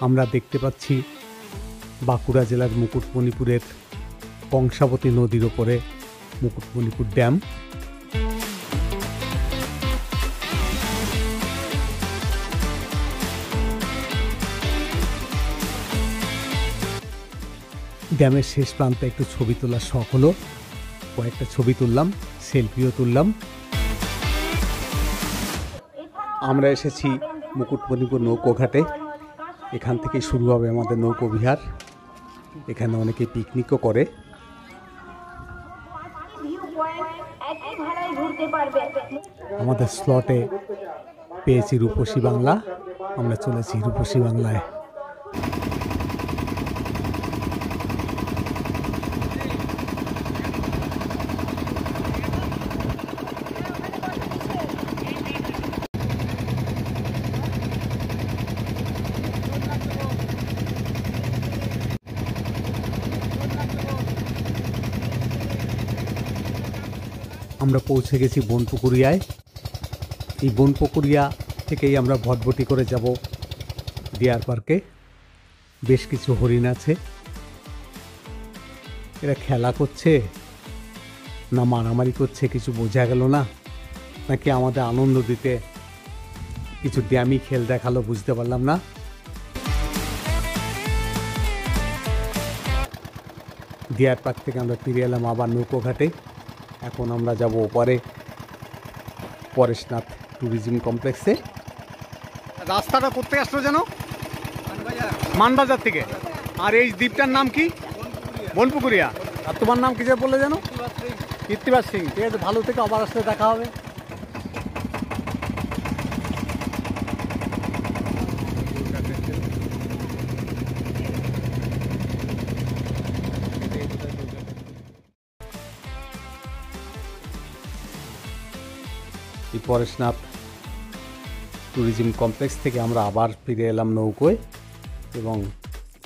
আমরা দেখতে পাচ্ছি বাঁকুড়া জেলার মুকুটমণিপুরের কংসাবতী নদীর ওপরে মুকুটমণিপুর ড্যাম। ড্যামের শেষ প্রান্তে একটু ছবি তোলার শখ হলো, কয়েকটা ছবি তুললাম, সেলফিও তুললাম। আমরা এসেছি মুকুটমণিপুর নৌকোঘাটে। এখান থেকে শুরু হবে আমাদের নৌকো বিহার। এখানে অনেকে পিকনিকও করে। আমাদের স্লটে পেয়েছি রূপসী বাংলা, আমরা চলেছি রূপসী বাংলায়। আমরা পৌঁছে গেছি বনপুকুরিয়ায়। এই বনপুকুরিয়া থেকেই আমরা ভটভটি করে যাব ডিয়ার পার্কে। বেশ কিছু হরিণ আছে। এরা খেলা করছে না মারামারি করছে কিছু বোঝা গেল না, নাকি আমাদের আনন্দ দিতে কিছু ড্যামি খেল দেখালো বুঝতে পারলাম না। ডিয়ার পার্ক থেকে আমরা ফিরে এলাম আবার নৌকোঘাটে। এখন আমরা যাব ওপারে পরেশনাথ ট্যুরিজম কমপ্লেক্সে। রাস্তাটা কোথায় আসলো যেন? মানবাজার থেকে। আর এই দ্বীপটার নাম কি? বনপুকুরিয়া। আর তোমার নাম কি যে বললে যেন? কীর্তিবাস সিং। ঠিক আছে, ভালো থেকে আবার আসলে দেখা হবে। এই পরেশনাথ ট্যুরিজম কমপ্লেক্স থেকে আমরা আবার ফিরে এলাম নৌকোয় এবং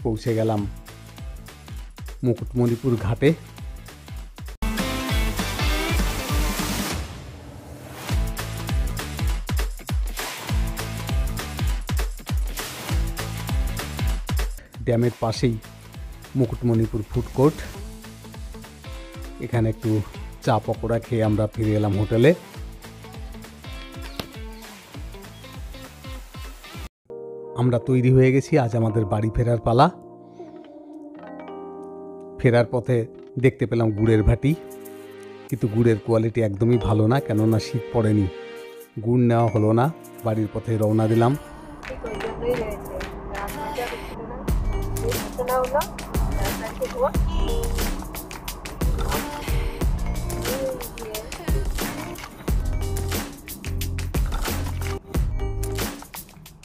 পৌঁছে গেলাম মুকুটমণিপুর ঘাটে। ড্যামের পাশেই মুকুটমণিপুর ফুড কোর্ট। এখানে একটু চা পকোড়া খেয়ে আমরা ফিরে এলাম হোটেলে। আমরা তৈরি হয়ে গেছি, আজ আমাদের বাড়ি ফেরার পালা। ফেরার পথে দেখতে পেলাম গুড়ের ভাটি, কিন্তু গুড়ের কোয়ালিটি একদমই ভালো না, কেননা শীত পড়েনি। গুড় নেওয়া হলো না, বাড়ির পথে রওনা দিলাম।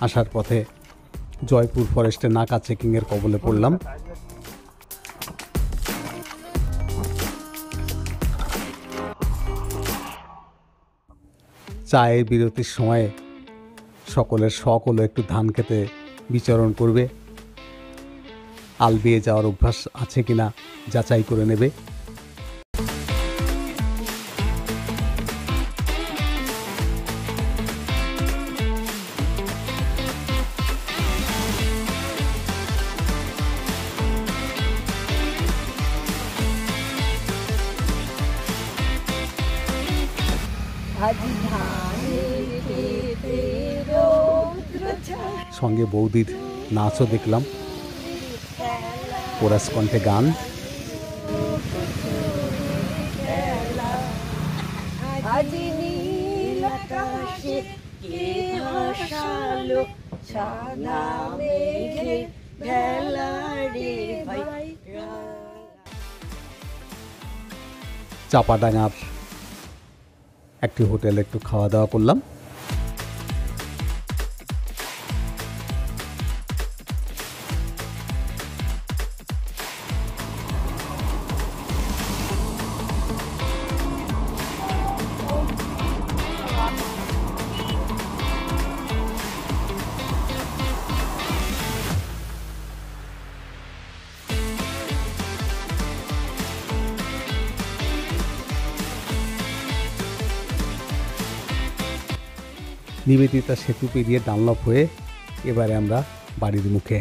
আসার পথে জয়পুর ফরেস্টে নাকা চেকিংয়ের কবলে পড়লাম। চায়ের বিরতির সময়ে সকলের শখ হলো একটু ধান খেতে বিচরণ করবে। আল বেয়ে যাওয়ার অভ্যাস আছে কিনা যাচাই করে নেবে। সঙ্গে বৌদির নাচও দেখলাম, কোরাস কণ্ঠে গান। চাপাডাঙ্গার একটি হোটেলে একটু খাওয়া দাওয়া করলাম। নিবেদিতা সেতু পেরিয়ে ডানলপ হয়ে এবারে আমরা বাড়ির মুখে।